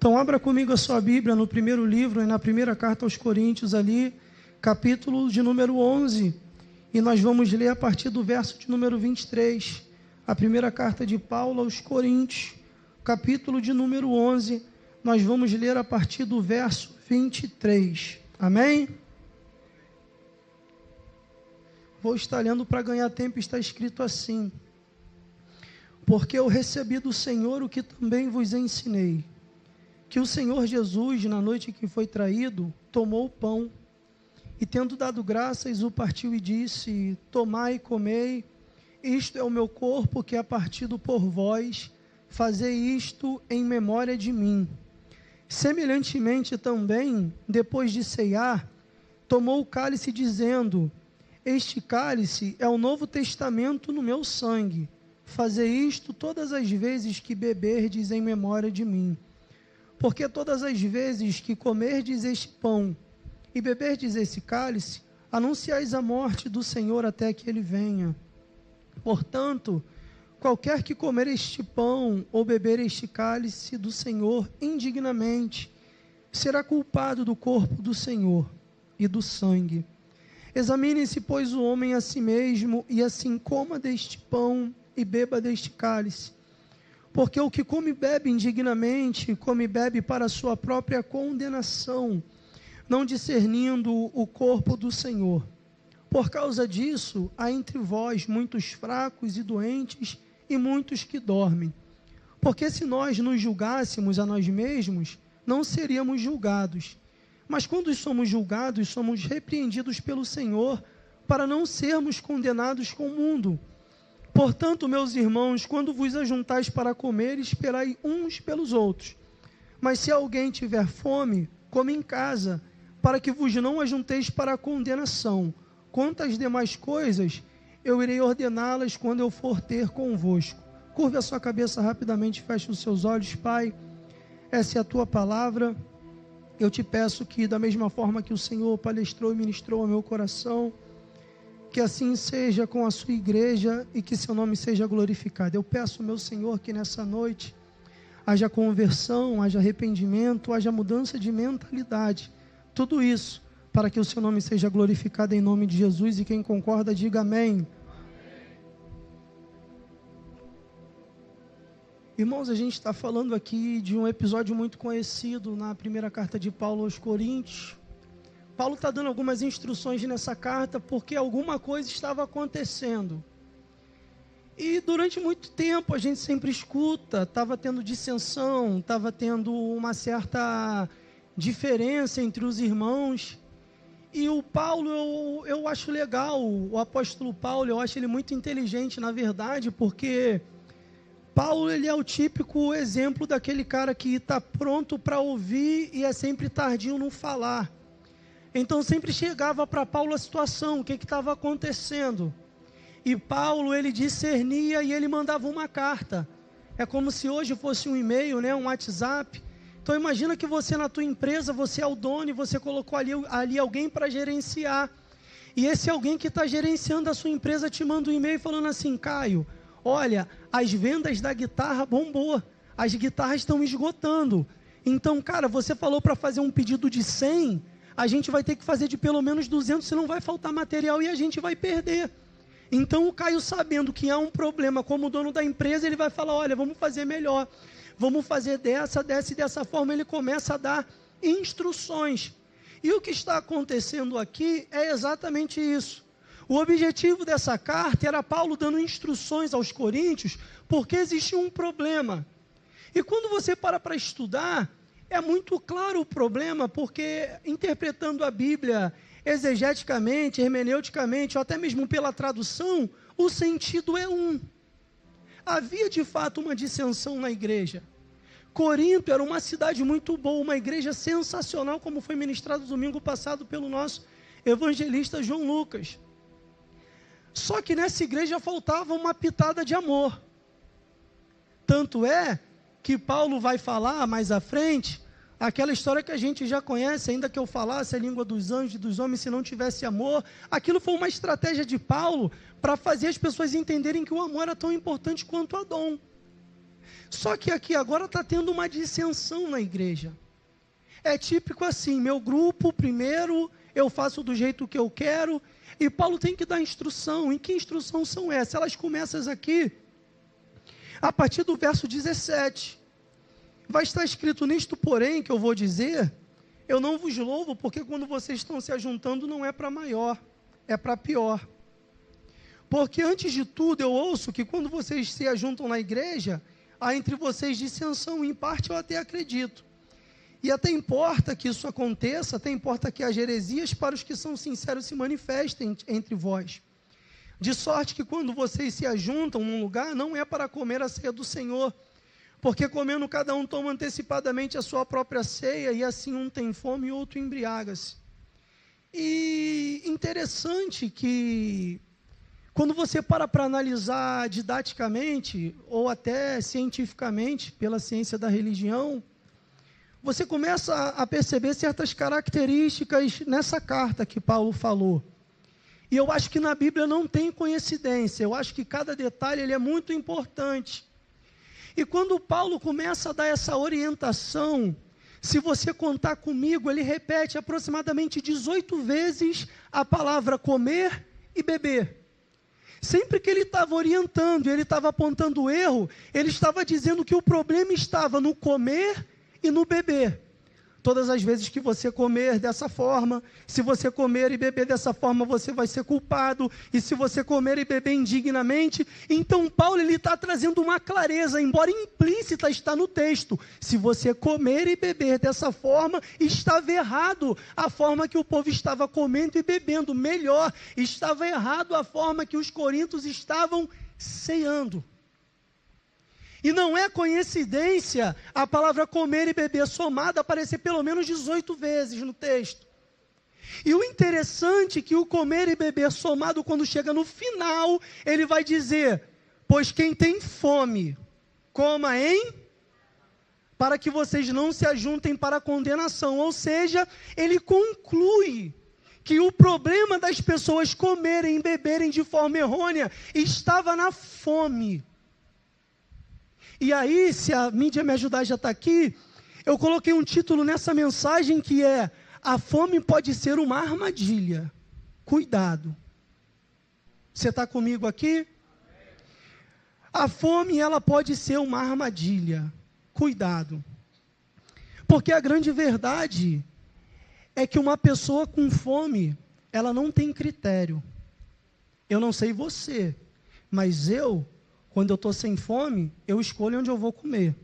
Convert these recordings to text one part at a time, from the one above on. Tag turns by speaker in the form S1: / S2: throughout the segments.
S1: Então abra comigo a sua Bíblia no primeiro livro e na primeira carta aos Coríntios ali, capítulo de número 11, e nós vamos ler a partir do verso de número 23, a primeira carta de Paulo aos Coríntios, capítulo de número 11, nós vamos ler a partir do verso 23, amém? Vou estar lendo para ganhar tempo, está escrito assim: porque eu recebi do Senhor o que também vos ensinei, que o Senhor Jesus, na noite em que foi traído, tomou o pão, e tendo dado graças, o partiu e disse: tomai e comei, isto é o meu corpo que é partido por vós, fazei isto em memória de mim. Semelhantemente também, depois de ceiar, tomou o cálice dizendo: este cálice é o novo testamento no meu sangue, fazei isto todas as vezes que beberdes em memória de mim. Porque todas as vezes que comerdes este pão e beberdes esse cálice, anunciais a morte do Senhor até que ele venha. Portanto, qualquer que comer este pão ou beber este cálice do Senhor indignamente, será culpado do corpo do Senhor e do sangue. Examine-se, pois, o homem a si mesmo, e assim coma deste pão e beba deste cálice. Porque o que come e bebe indignamente, come e bebe para a sua própria condenação, não discernindo o corpo do Senhor. Por causa disso, há entre vós muitos fracos e doentes, e muitos que dormem. Porque se nós nos julgássemos a nós mesmos, não seríamos julgados. Mas quando somos julgados, somos repreendidos pelo Senhor, para não sermos condenados com o mundo. Portanto, meus irmãos, quando vos ajuntais para comer, esperai uns pelos outros. Mas se alguém tiver fome, come em casa, para que vos não ajunteis para a condenação. Quanto às demais coisas, eu irei ordená-las quando eu for ter convosco. Curve a sua cabeça rapidamente, feche os seus olhos. Pai, essa é a tua palavra. Eu te peço que, da mesma forma que o Senhor palestrou e ministrou ao meu coração, que assim seja com a sua igreja e que seu nome seja glorificado. Eu peço, meu Senhor, que nessa noite haja conversão, haja arrependimento, haja mudança de mentalidade. Tudo isso para que o seu nome seja glorificado em nome de Jesus, e quem concorda diga amém. Irmãos, a gente está falando aqui de um episódio muito conhecido na primeira carta de Paulo aos Coríntios. Paulo está dando algumas instruções nessa carta porque alguma coisa estava acontecendo. E durante muito tempo a gente sempre escuta, estava tendo dissensão, estava tendo uma diferença entre os irmãos. E o Paulo, eu acho legal, o apóstolo Paulo, eu acho ele muito inteligente, na verdade, porque Paulo, ele é o típico exemplo daquele cara que está pronto para ouvir e é sempre tardio no falar. Então sempre chegava para Paulo a situação, o que estava acontecendo. E Paulo, ele discernia e ele mandava uma carta. É como se hoje fosse um e-mail, né, um WhatsApp. Então imagina que você na tua empresa, você é o dono e você colocou ali alguém para gerenciar. E esse alguém que está gerenciando a sua empresa te manda um e-mail falando assim: Caio, olha, as vendas da guitarra bombou, as guitarras estão esgotando. Então, cara, você falou para fazer um pedido de 100, a gente vai ter que fazer de pelo menos 200, senão vai faltar material e a gente vai perder. Então o Caio, sabendo que há um problema como dono da empresa, ele vai falar: olha, vamos fazer melhor, vamos fazer dessa e dessa forma. Ele começa a dar instruções. E o que está acontecendo aqui é exatamente isso. O objetivo dessa carta era Paulo dando instruções aos coríntios, porque existia um problema. E quando você para estudar, é muito claro o problema, porque interpretando a Bíblia exegeticamente, hermeneuticamente, ou até mesmo pela tradução, o sentido é um. Havia de fato uma dissensão na igreja. Corinto era uma cidade muito boa, uma igreja sensacional, como foi ministrado domingo passado pelo nosso evangelista João Lucas. Só que nessa igreja faltava uma pitada de amor. Tanto é que Paulo vai falar mais à frente, aquela história que a gente já conhece: ainda que eu falasse a língua dos anjos e dos homens, se não tivesse amor. Aquilo foi uma estratégia de Paulo para fazer as pessoas entenderem que o amor era tão importante quanto a dom. Só que aqui agora está tendo uma dissensão na igreja. É típico assim, meu grupo primeiro, eu faço do jeito que eu quero, e Paulo tem que dar instrução. E que instrução são essas? Elas começam aqui, a partir do verso 17. Vai estar escrito: nisto, porém, que eu vou dizer, eu não vos louvo, porque quando vocês estão se ajuntando, não é para maior, é para pior. Porque antes de tudo, eu ouço que quando vocês se ajuntam na igreja, há entre vocês dissensão, em parte eu até acredito. E até importa que isso aconteça, até importa que haja heresias, para os que são sinceros se manifestem entre vós. De sorte que quando vocês se ajuntam num lugar, não é para comer a ceia do Senhor, porque comendo cada um toma antecipadamente a sua própria ceia, e assim um tem fome e outro embriaga-se. E interessante que, quando você para analisar didaticamente, ou até cientificamente, pela ciência da religião, você começa a perceber certas características nessa carta que Paulo falou. E eu acho que na Bíblia não tem coincidência, eu acho que cada detalhe ele é muito importante. E quando Paulo começa a dar essa orientação, se você contar comigo, ele repete aproximadamente 18 vezes a palavra comer e beber. Sempre que ele estava orientando, ele estava apontando o erro, ele estava dizendo que o problema estava no comer e no beber. Todas as vezes que você comer dessa forma, se você comer e beber dessa forma, você vai ser culpado. E se você comer e beber indignamente, então Paulo ele está trazendo uma clareza, embora implícita está no texto. Se você comer e beber dessa forma, estava errado a forma que o povo estava comendo e bebendo. Melhor, estava errado a forma que os coríntios estavam ceando. E não é coincidência a palavra comer e beber somada aparecer pelo menos 18 vezes no texto. E o interessante é que o comer e beber somado, quando chega no final, ele vai dizer: pois quem tem fome, coma para que vocês não se ajuntem para a condenação. Ou seja, ele conclui que o problema das pessoas comerem e beberem de forma errônea estava na fome. E aí, se a mídia me ajudar, já está aqui, eu coloquei um título nessa mensagem que é: a fome pode ser uma armadilha. Cuidado. Você está comigo aqui? A fome, ela pode ser uma armadilha. Cuidado. Porque a grande verdade é que uma pessoa com fome, ela não tem critério. Eu não sei você, mas quando eu estou sem fome, eu escolho onde eu vou comer.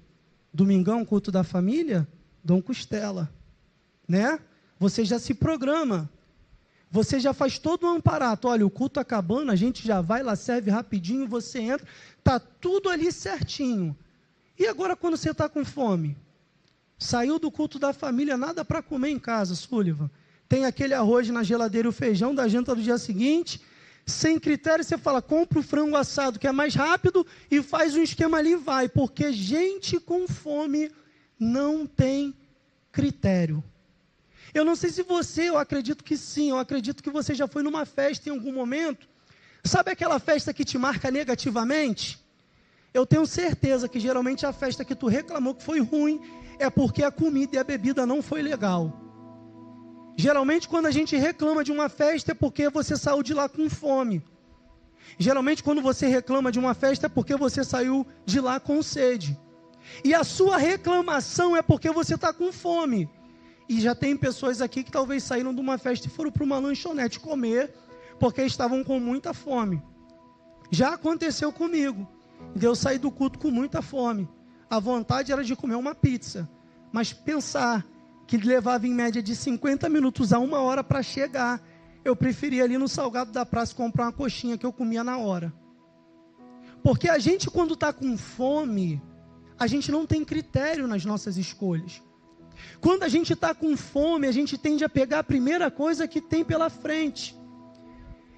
S1: Domingão, culto da família, Dom Costela, né? Você já se programa, você já faz todo um aparato. Olha, o culto acabando, a gente já vai lá, serve rapidinho, você entra, está tudo ali certinho. E agora quando você está com fome? Saiu do culto da família, nada para comer em casa, Sullivan. Tem aquele arroz na geladeira e o feijão da janta do dia seguinte. Sem critério, você fala: compra o frango assado, que é mais rápido, e faz um esquema ali e vai. Porque gente com fome não tem critério. Eu não sei se eu acredito que sim, eu acredito que você já foi numa festa em algum momento. Sabe aquela festa que te marca negativamente? Eu tenho certeza que geralmente a festa que tu reclamou que foi ruim, é porque a comida e a bebida não foi legal. Geralmente quando a gente reclama de uma festa é porque você saiu de lá com fome. Geralmente quando você reclama de uma festa é porque você saiu de lá com sede. E a sua reclamação é porque você está com fome. E já tem pessoas aqui que talvez saíram de uma festa e foram para uma lanchonete comer, porque estavam com muita fome. Já aconteceu comigo. Eu saí do culto com muita fome. A vontade era de comer uma pizza. Mas pensar que levava em média de 50 minutos a 1 hora para chegar, eu preferia ali no Salgado da Praça comprar uma coxinha que eu comia na hora. Porque a gente, quando está com fome, a gente não tem critério nas nossas escolhas. Quando a gente está com fome, a gente tende a pegar a primeira coisa que tem pela frente.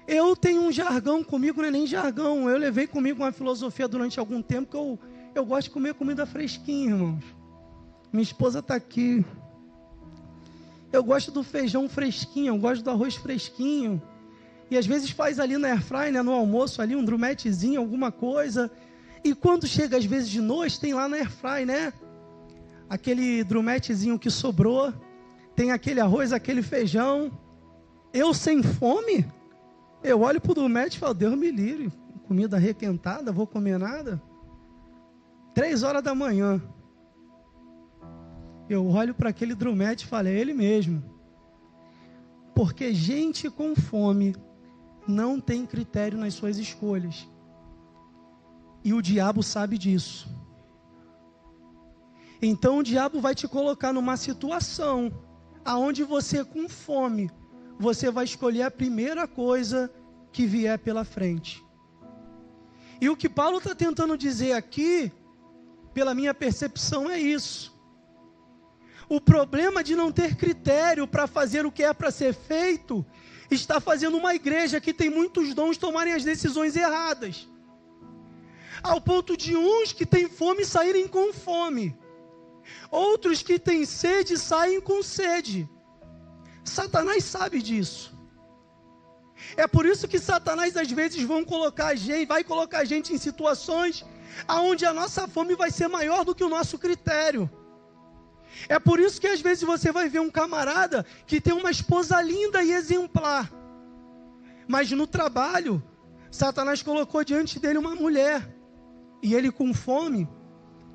S1: Eu tenho um jargão comigo, não é nem jargão, eu levei comigo uma filosofia durante algum tempo que eu gosto de comer comida fresquinha, irmãos. Minha esposa está aqui. Eu gosto do feijão fresquinho, eu gosto do arroz fresquinho. E às vezes faz ali na airfryer, né, no almoço ali, um drumetezinho, alguma coisa. E quando chega às vezes de noite, tem lá na airfry, né? Aquele drumetezinho que sobrou, tem aquele arroz, aquele feijão. Eu sem fome, eu olho para o drumete e falo, Deus me livre, comida requentada, vou comer nada. 3 horas da manhã, eu olho para aquele drumete e falo, é ele mesmo. Porque gente com fome não tem critério nas suas escolhas. E o diabo sabe disso. Então o diabo vai te colocar numa situação aonde você com fome, você vai escolher a primeira coisa que vier pela frente. E o que Paulo está tentando dizer aqui, pela minha percepção, é isso. O problema de não ter critério para fazer o que é para ser feito, está fazendo uma igreja que tem muitos dons tomarem as decisões erradas. Ao ponto de uns que têm fome saírem com fome. Outros que têm sede saem com sede. Satanás sabe disso. É por isso que Satanás às vezes vai colocar a gente em situações onde a nossa fome vai ser maior do que o nosso critério. É por isso que às vezes você vai ver um camarada que tem uma esposa linda e exemplar. Mas no trabalho, Satanás colocou diante dele uma mulher. E ele com fome,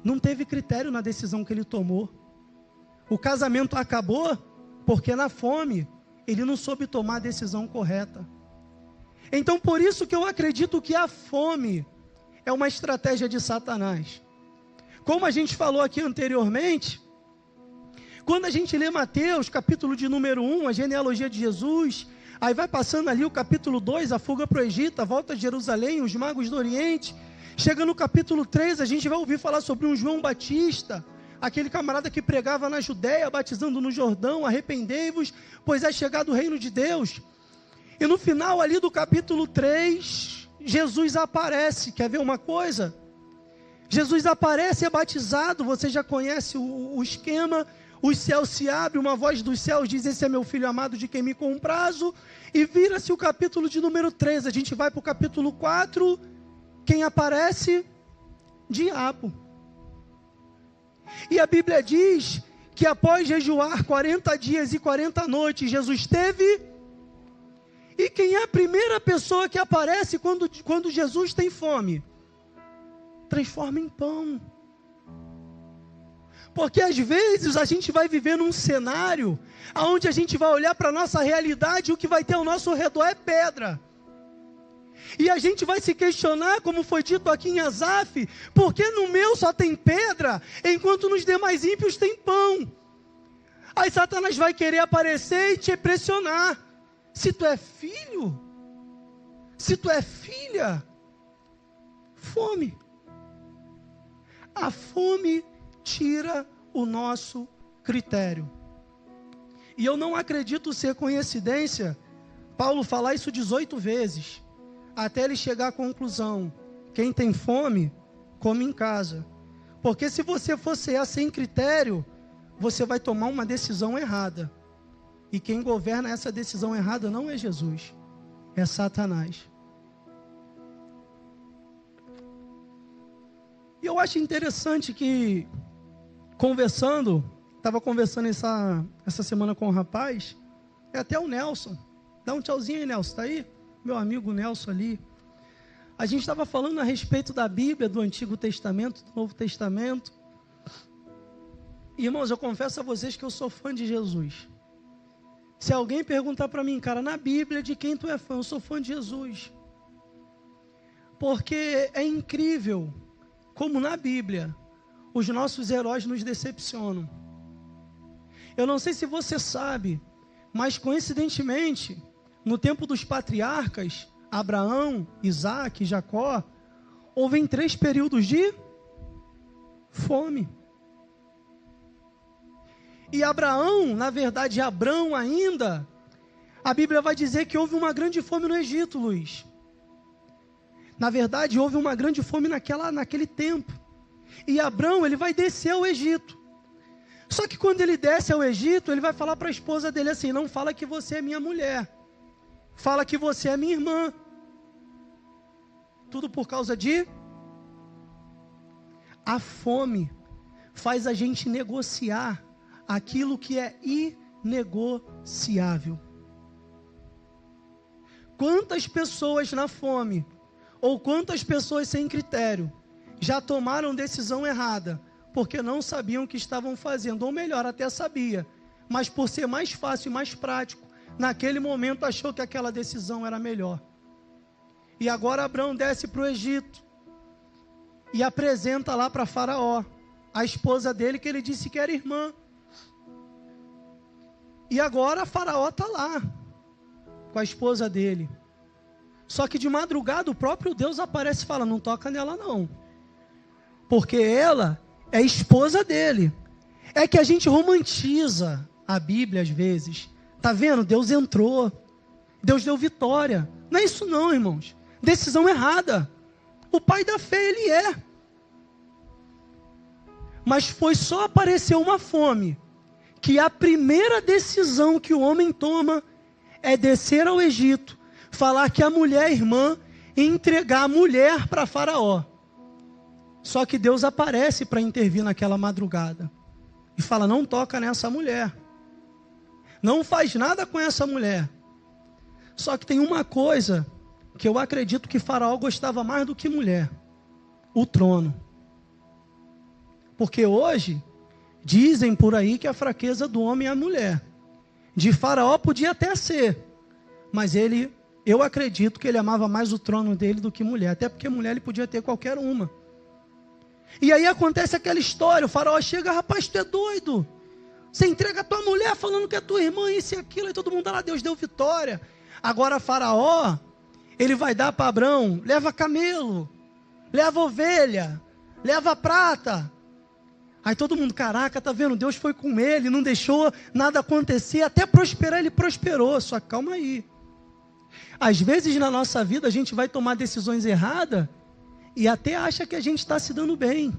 S1: não teve critério na decisão que ele tomou. O casamento acabou porque na fome, ele não soube tomar a decisão correta. Então por isso que eu acredito que a fome é uma estratégia de Satanás. Como a gente falou aqui anteriormente, quando a gente lê Mateus, capítulo de número 1, a genealogia de Jesus, aí vai passando ali o capítulo 2, a fuga para o Egito, a volta de Jerusalém, os magos do Oriente. Chega no capítulo 3, a gente vai ouvir falar sobre um João Batista, aquele camarada que pregava na Judéia, batizando no Jordão, arrependei-vos, pois é chegado o reino de Deus. E no final ali do capítulo 3, Jesus aparece. Quer ver uma coisa? Jesus aparece, é batizado, você já conhece o esquema. Os céus se abrem, uma voz dos céus diz, esse é meu filho amado de quem me comprazo. E vira-se o capítulo de número 3, a gente vai para o capítulo 4, quem aparece? Diabo. E a Bíblia diz que após jejuar 40 dias e 40 noites, Jesus teve... E quem é a primeira pessoa que aparece quando Jesus tem fome? Transforma em pão. Porque às vezes a gente vai viver num cenário onde a gente vai olhar para a nossa realidade e o que vai ter ao nosso redor é pedra. E a gente vai se questionar, como foi dito aqui em Asaf, por que no meu só tem pedra, enquanto nos demais ímpios tem pão? Aí Satanás vai querer aparecer e te pressionar. Se tu é filho, se tu é filha, fome. A fome tira o nosso critério. E eu não acredito ser coincidência Paulo falar isso 18 vezes, até ele chegar à conclusão: quem tem fome, come em casa. Porque se você for cear sem critério, você vai tomar uma decisão errada. E quem governa essa decisão errada não é Jesus, é Satanás. E eu acho interessante que, estava conversando essa semana com um rapaz, é até o Nelson. Dá um tchauzinho aí, Nelson, tá aí? Meu amigo Nelson ali. A gente estava falando a respeito da Bíblia, do Antigo Testamento, do Novo Testamento. Irmãos, eu confesso a vocês que eu sou fã de Jesus. Se alguém perguntar para mim, cara, na Bíblia de quem tu é fã? Eu sou fã de Jesus. Porque é incrível como na Bíblia os nossos heróis nos decepcionam. Eu não sei se você sabe, mas coincidentemente, no tempo dos patriarcas, Abraão, Isaac, Jacó, houve 3 períodos de fome. E Abraão, na verdade Abrão ainda, a Bíblia vai dizer que houve uma grande fome no Egito, Luiz. Na verdade houve uma grande fome naquele tempo. E Abrão, ele vai descer ao Egito. Só que quando ele desce ao Egito, ele vai falar para a esposa dele assim: não fala que você é minha mulher, fala que você é minha irmã. Tudo por causa de A fome faz a gente negociar aquilo que é inegociável. Quantas pessoas na fome, ou quantas pessoas sem critério, já tomaram decisão errada, porque não sabiam o que estavam fazendo, ou melhor, até sabia, mas por ser mais fácil e mais prático, naquele momento achou que aquela decisão era melhor. E agora Abrão desce para o Egito, e apresenta lá para Faraó, a esposa dele, que ele disse que era irmã. E agora Faraó está lá, com a esposa dele. Só que de madrugada o próprio Deus aparece e fala, não toca nela não. Porque ela é esposa dele. É que a gente romantiza a Bíblia às vezes. Tá vendo? Deus entrou. Deus deu vitória. Não é isso não, irmãos. Decisão errada. O pai da fé ele é. Mas foi só aparecer uma fome, que a primeira decisão que o homem toma é descer ao Egito, falar que a mulher é irmã e entregar a mulher para Faraó. Só que Deus aparece para intervir naquela madrugada e fala, não toca nessa mulher, não faz nada com essa mulher. Só que tem uma coisa que eu acredito que Faraó gostava mais do que mulher, o trono. Porque hoje dizem por aí que a fraqueza do homem é a mulher. De Faraó podia até ser, mas eu acredito que ele amava mais o trono dele do que mulher, até porque mulher ele podia ter qualquer uma. E aí acontece aquela história, o Faraó chega, rapaz, tu é doido, você entrega a tua mulher falando que é tua irmã, isso e aquilo, e todo mundo lá, Deus deu vitória. Agora Faraó, ele vai dar para Abrão, leva camelo, leva ovelha, leva prata. Aí todo mundo, caraca, tá vendo, Deus foi com ele, não deixou nada acontecer, até prosperar ele prosperou, só calma aí. Às vezes na nossa vida a gente vai tomar decisões erradas e até acha que a gente está se dando bem.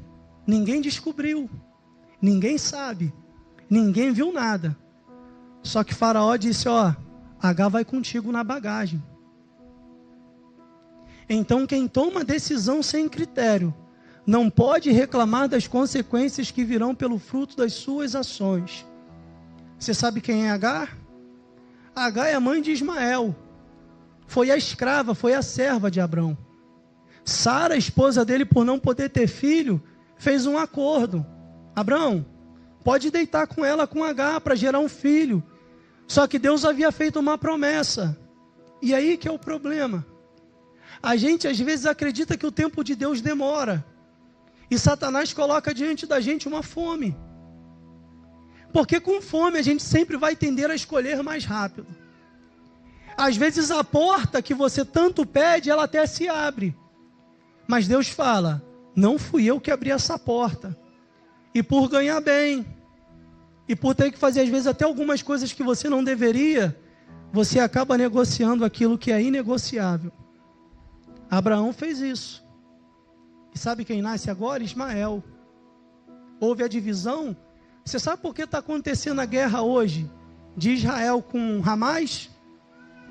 S1: Ninguém descobriu, ninguém sabe, ninguém viu nada. Só que Faraó disse, ó, H vai contigo na bagagem. Então quem toma decisão sem critério, não pode reclamar das consequências que virão pelo fruto das suas ações. Você sabe quem é Agar? Agar é a mãe de Ismael. Foi a escrava, foi a serva de Abrão. Sara, a esposa dele, por não poder ter filho, fez um acordo. Abrão, pode deitar com ela, com Agar, para gerar um filho. Só que Deus havia feito uma promessa. E aí que é o problema. A gente às vezes acredita que o tempo de Deus demora. E Satanás coloca diante da gente uma fome. Porque com fome a gente sempre vai tender a escolher mais rápido. Às vezes a porta que você tanto pede, ela até se abre. Mas Deus fala, não fui eu que abri essa porta. E por ganhar bem, e por ter que fazer às vezes até algumas coisas que você não deveria, você acaba negociando aquilo que é inegociável. Abraão fez isso. E sabe quem nasce agora? Ismael. Houve a divisão. Você sabe por que está acontecendo a guerra hoje de Israel com Hamas?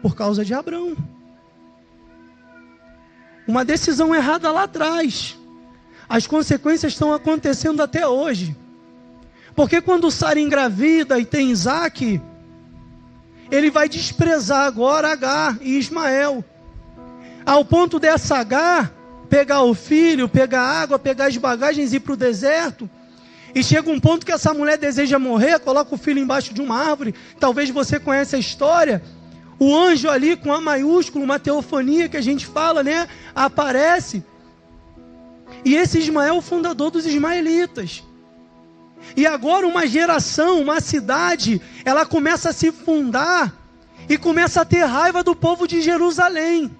S1: Por causa de Abrão. Uma decisão errada lá atrás. As consequências estão acontecendo até hoje. Porque quando Sara engravida e tem Isaac, ele vai desprezar agora Agar e Ismael. Ao ponto dessa Agar pegar o filho, pegar água, pegar as bagagens e ir para o deserto. E chega um ponto que essa mulher deseja morrer, coloca o filho embaixo de uma árvore. Talvez você conheça a história. O anjo ali com A maiúsculo, uma teofania que a gente fala, né? Aparece. E esse Ismael é o fundador dos ismaelitas. E agora uma geração, uma cidade, ela começa a se fundar e começa a ter raiva do povo de Jerusalém.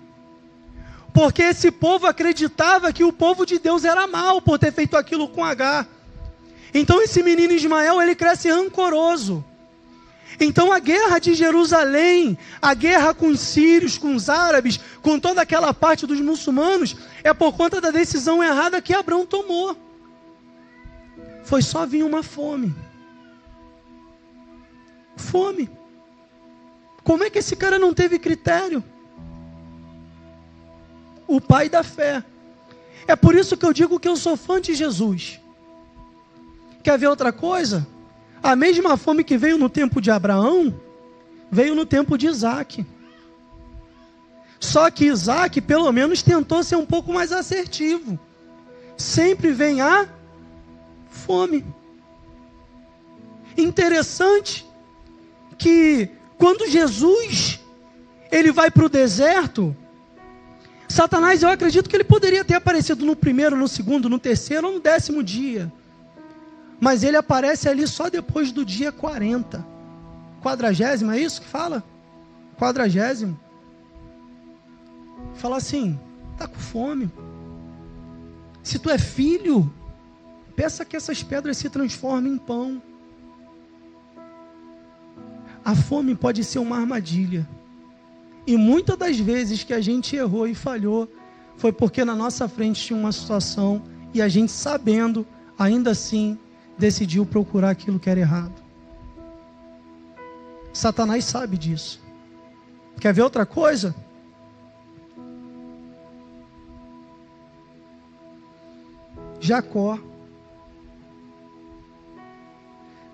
S1: Porque esse povo acreditava que o povo de Deus era mau por ter feito aquilo com Agar. Então esse menino Ismael, ele cresce rancoroso. Então a guerra de Jerusalém, a guerra com os sírios, com os árabes, com toda aquela parte dos muçulmanos, é por conta da decisão errada que Abrão tomou. Foi só vir uma fome. Fome. Como é que esse cara não teve critério? O pai da fé. É por isso que eu digo que eu sou fã de Jesus. Quer ver outra coisa? A mesma fome que veio no tempo de Abraão, veio no tempo de Isaac. Só que Isaac, pelo menos, tentou ser um pouco mais assertivo. Sempre vem a fome. Interessante que quando Jesus ele vai para o deserto, Satanás, eu acredito que ele poderia ter aparecido no primeiro, no segundo, no terceiro ou no 10º dia. Mas ele aparece ali só depois do dia 40. 40º, é isso que fala? 40º. Fala assim, está com fome. Se tu é filho, peça que essas pedras se transformem em pão. A fome pode ser uma armadilha. E muitas das vezes que a gente errou e falhou, foi porque na nossa frente tinha uma situação e a gente, sabendo, ainda assim, decidiu procurar aquilo que era errado. Satanás sabe disso. Quer ver outra coisa? Jacó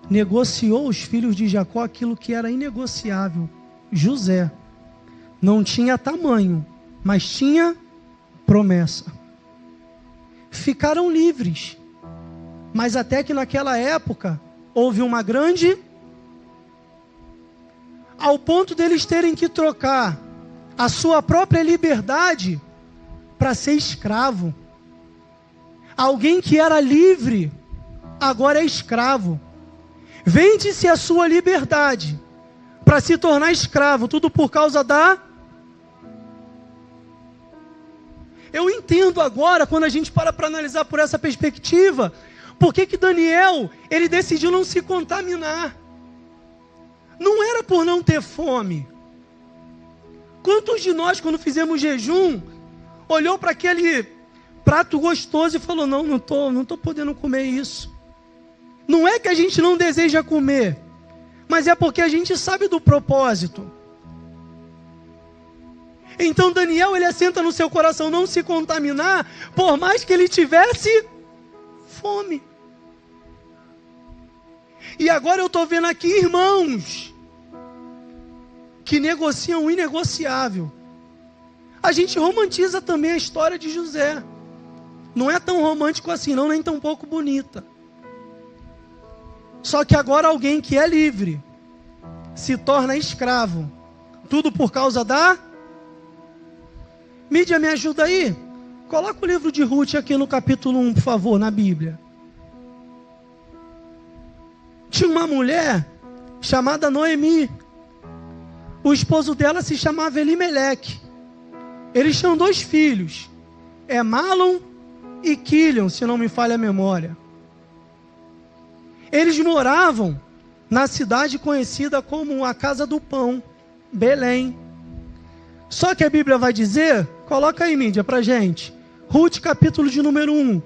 S1: negociou os filhos de Jacó aquilo que era inegociável. José não tinha tamanho, mas tinha promessa. Ficaram livres, mas até que naquela época houve uma grande, ao ponto deles terem que trocar a sua própria liberdade para ser escravo. Alguém que era livre, agora é escravo. Vende-se a sua liberdade para se tornar escravo, tudo por causa da... Eu entendo agora, quando a gente para analisar por essa perspectiva, por que Daniel, ele decidiu não se contaminar. Não era por não ter fome. Quantos de nós, quando fizemos jejum, olhou para aquele prato gostoso e falou, não tô podendo comer isso. Não é que a gente não deseja comer, mas é porque a gente sabe do propósito. Então Daniel, ele assenta no seu coração não se contaminar, por mais que ele tivesse fome. E agora eu estou vendo aqui irmãos que negociam o inegociável. A gente romantiza também a história de José. Não é tão romântico assim não, nem tão pouco bonita. Só que agora alguém que é livre se torna escravo. Tudo por causa da... Mídia, me ajuda aí? Coloca o livro de Ruth aqui no capítulo 1, por favor, na Bíblia. Tinha uma mulher chamada Noemi. O esposo dela se chamava Elimeleque. Eles tinham 2 filhos. Malom e Quilion, se não me falha a memória. Eles moravam na cidade conhecida como a Casa do Pão, Belém. Só que a Bíblia vai dizer, coloca aí, mídia, pra gente, Ruth capítulo de número 1,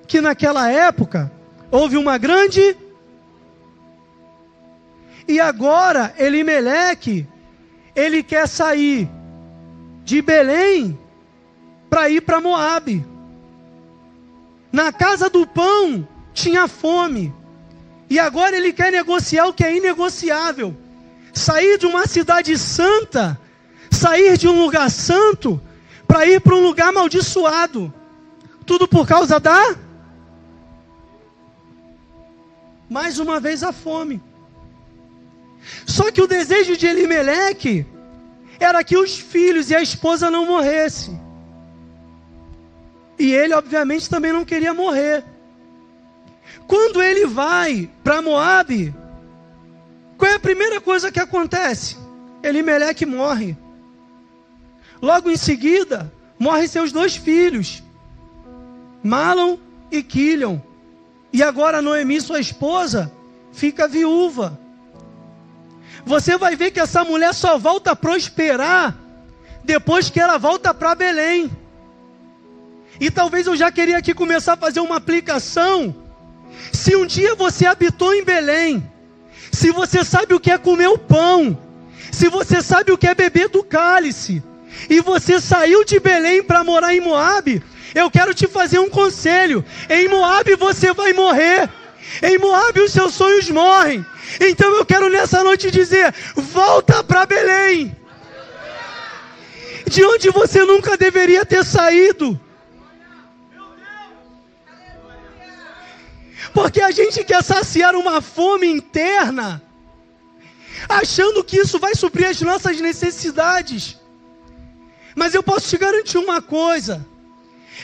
S1: que naquela época houve uma grande... E agora Elimeleque, ele quer sair de Belém para ir para Moabe. Na Casa do Pão tinha fome. E agora ele quer negociar o que é inegociável. Sair de uma cidade santa, sair de um lugar santo, para ir para um lugar amaldiçoado. Tudo por causa da... Mais uma vez a fome. Só que o desejo de Elimeleque era que os filhos e a esposa não morressem. E ele, obviamente, também não queria morrer. Quando ele vai para Moabe, qual é a primeira coisa que acontece? Elimeleque morre. Logo em seguida, morrem seus 2 filhos, Malom e Quilion. E agora Noemi, sua esposa, fica viúva. Você vai ver que essa mulher só volta a prosperar depois que ela volta para Belém. E talvez eu já queria aqui começar a fazer uma aplicação. Se um dia você habitou em Belém, se você sabe o que é comer o pão, se você sabe o que é beber do cálice, e você saiu de Belém para morar em Moabe, Eu quero te fazer um conselho. Em Moabe você vai morrer. Em Moabe os seus sonhos morrem. Então eu quero nessa noite dizer: volta para Belém, de onde você nunca deveria ter saído. Porque a gente quer saciar uma fome interna, achando que isso vai suprir as nossas necessidades. Mas eu posso te garantir uma coisa: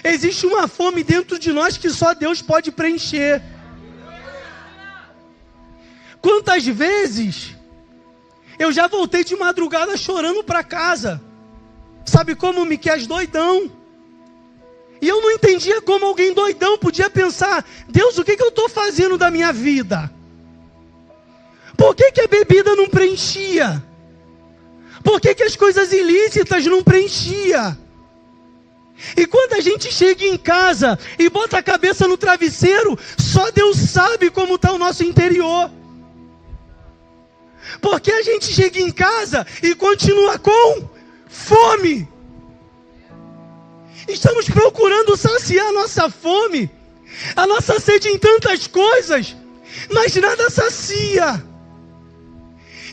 S1: existe uma fome dentro de nós que só Deus pode preencher. Quantas vezes eu já voltei de madrugada chorando para casa, sabe como, Miqueias? Doidão. E eu não entendia como alguém doidão podia pensar: Deus, o que eu estou fazendo da minha vida? Por que a bebida não preenchia? Por que as coisas ilícitas não preenchia? E quando a gente chega em casa e bota a cabeça no travesseiro, só Deus sabe como está o nosso interior. Porque a gente chega em casa e continua com fome. Estamos procurando saciar a nossa fome, a nossa sede em tantas coisas, mas nada sacia.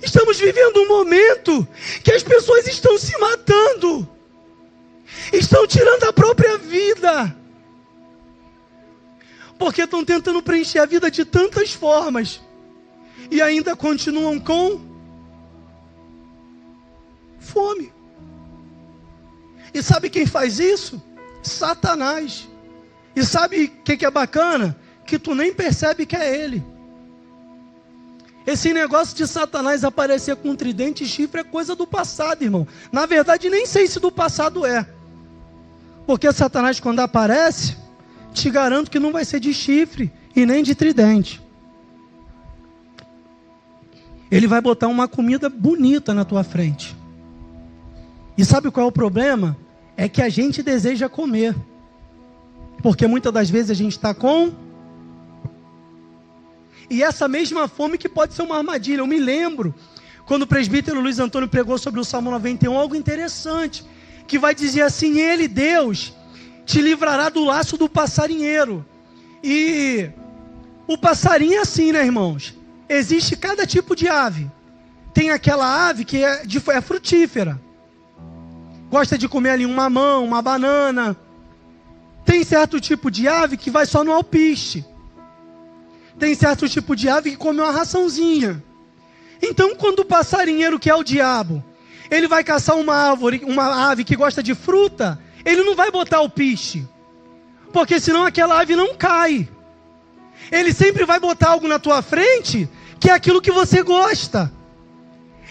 S1: Estamos vivendo um momento que as pessoas estão se matando, estão tirando a própria vida, porque estão tentando preencher a vida de tantas formas e ainda continuam com fome. E sabe quem faz isso? Satanás. E sabe o que é bacana? Que tu nem percebe que é ele. Esse negócio de Satanás aparecer com tridente e chifre é coisa do passado, irmão. Na verdade, nem sei se do passado é. Porque Satanás, quando aparece, te garanto que não vai ser de chifre e nem de tridente. Ele vai botar uma comida bonita na tua frente. E sabe qual é o problema? É que a gente deseja comer. Porque muitas das vezes a gente está com... E essa mesma fome que pode ser uma armadilha. Eu me lembro, quando o presbítero Luiz Antônio pregou sobre o Salmo 91, algo interessante, que vai dizer assim: Ele, Deus, te livrará do laço do passarinheiro. E o passarinho é assim, né, irmãos? Existe cada tipo de ave. Tem aquela ave que é frutífera. Gosta de comer ali um mamão, uma banana. Tem certo tipo de ave que vai só no alpiste. Tem certo tipo de ave que come uma raçãozinha. Então, quando o passarinheiro, que é o diabo, ele vai caçar uma ave que gosta de fruta, ele não vai botar alpiste, porque senão aquela ave não cai. Ele sempre vai botar algo na tua frente, que é aquilo que você gosta.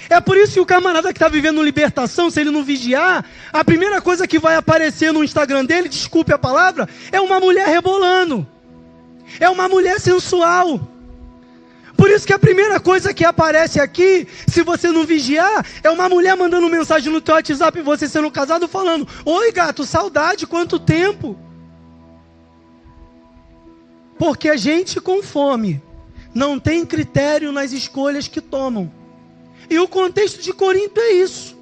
S1: É por isso que o camarada que está vivendo libertação, se ele não vigiar, a primeira coisa que vai aparecer no Instagram dele, desculpe a palavra, é uma mulher rebolando. É uma mulher sensual. Por isso que a primeira coisa que aparece aqui, se você não vigiar, é uma mulher mandando mensagem no teu WhatsApp, você sendo casado, falando: oi gato, saudade, quanto tempo? Porque a gente com fome não tem critério nas escolhas que tomam. E o contexto de Corinto é isso.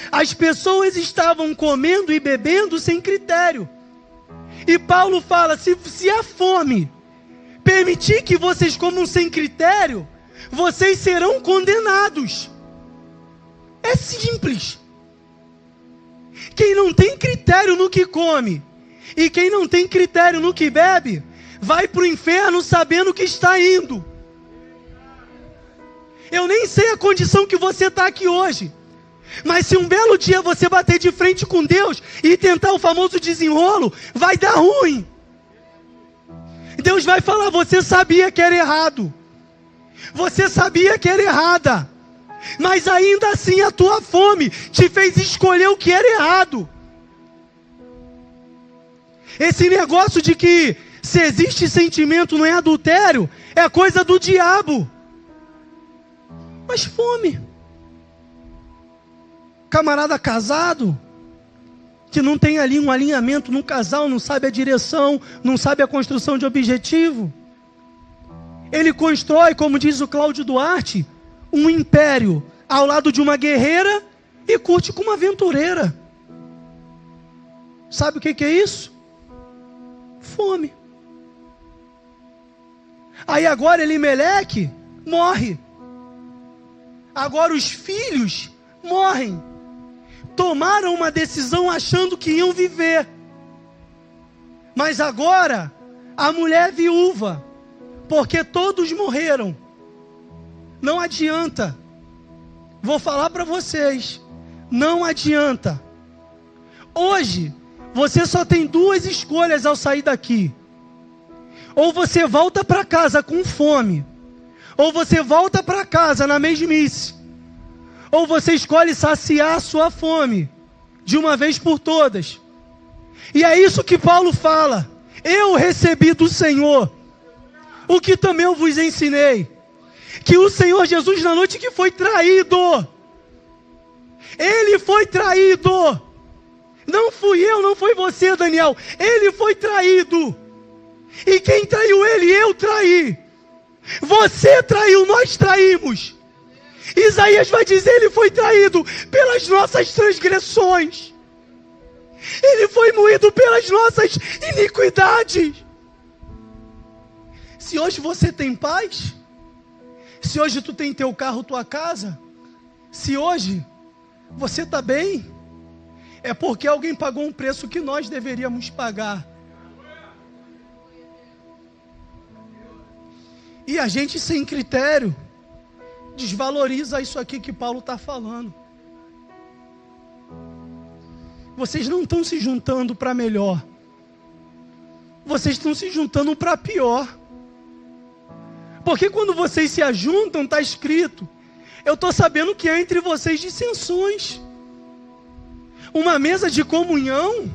S1: As pessoas estavam comendo e bebendo sem critério. E Paulo fala: se a fome permitir que vocês comam sem critério, vocês serão condenados. É simples. Quem não tem critério no que come e quem não tem critério no que bebe, vai para o inferno sabendo que está indo. Eu nem sei a condição que você está aqui hoje, mas se um belo dia você bater de frente com Deus e tentar o famoso desenrolo, vai dar ruim. Deus vai falar: você sabia que era errado, você sabia que era errada, mas ainda assim a tua fome te fez escolher o que era errado. Esse negócio de que se existe sentimento não é adultério, é coisa do diabo. Mas fome. Camarada casado, que não tem ali um alinhamento no casal, não sabe a direção, não sabe a construção de objetivo. Ele constrói, como diz o Cláudio Duarte, um império ao lado de uma guerreira e curte com uma aventureira. Sabe o que é isso? Fome. Aí agora Elimeleque morre. Agora os filhos morrem. Tomaram uma decisão achando que iam viver. Mas agora a mulher é viúva, porque todos morreram. Não adianta. Vou falar para vocês. Não adianta. Hoje, você só tem duas escolhas ao sair daqui. Ou você volta para casa com fome, ou você volta para casa na mesmice. Ou você escolhe saciar a sua fome, de uma vez por todas. E é isso que Paulo fala. Eu recebi do Senhor o que também eu vos ensinei. Que o Senhor Jesus, na noite que foi traído, Ele foi traído. Não fui eu, não foi você, Daniel. Ele foi traído. E quem traiu ele? Eu traí. Você traiu, nós traímos. Isaías vai dizer, ele foi traído pelas nossas transgressões. Ele foi moído pelas nossas iniquidades. Se hoje você tem paz, se hoje tu tem teu carro, tua casa, se hoje você está bem, é porque alguém pagou um preço que nós deveríamos pagar. E a gente sem critério desvaloriza isso aqui que Paulo está falando. Vocês não estão se juntando para melhor. Vocês estão se juntando para pior. Porque quando vocês se ajuntam, está escrito, eu estou sabendo que há entre vocês dissensões. Uma mesa de comunhão.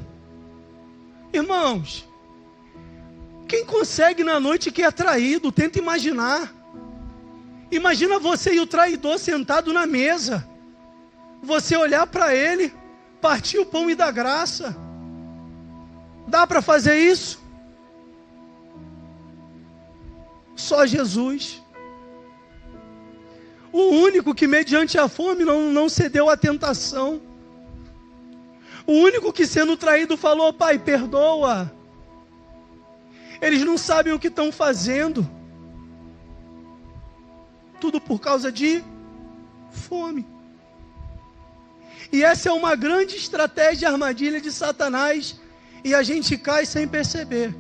S1: Irmãos, quem consegue na noite que é traído, tenta imaginar. Imagina você e o traidor sentado na mesa. Você olhar para ele, partir o pão e dar graça. Dá para fazer isso? Só Jesus. O único que mediante a fome não cedeu à tentação. O único que sendo traído falou, Pai, perdoa. Eles não sabem o que estão fazendo. Tudo por causa de fome. E essa é uma grande estratégia, armadilha de Satanás. E a gente cai sem perceber.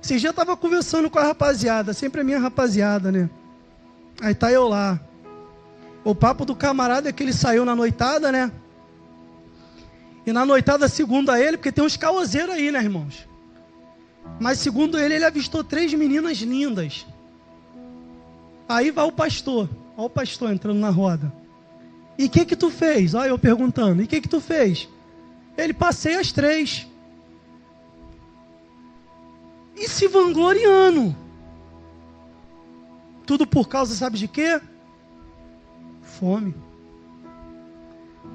S1: Esse dia eu estava conversando com a rapaziada. Sempre a minha rapaziada, né? Aí tá eu lá. O papo do camarada é que ele saiu na noitada, né? E na noitada, segundo a ele, porque tem uns caoseiros aí, né, irmãos? Mas segundo ele avistou 3 meninas lindas. Aí vai o pastor. Olha o pastor entrando na roda. E o que tu fez? Olha eu perguntando. E o que tu fez? Ele, passei as 3. E se vangloriando. Tudo por causa, sabe de quê? Fome.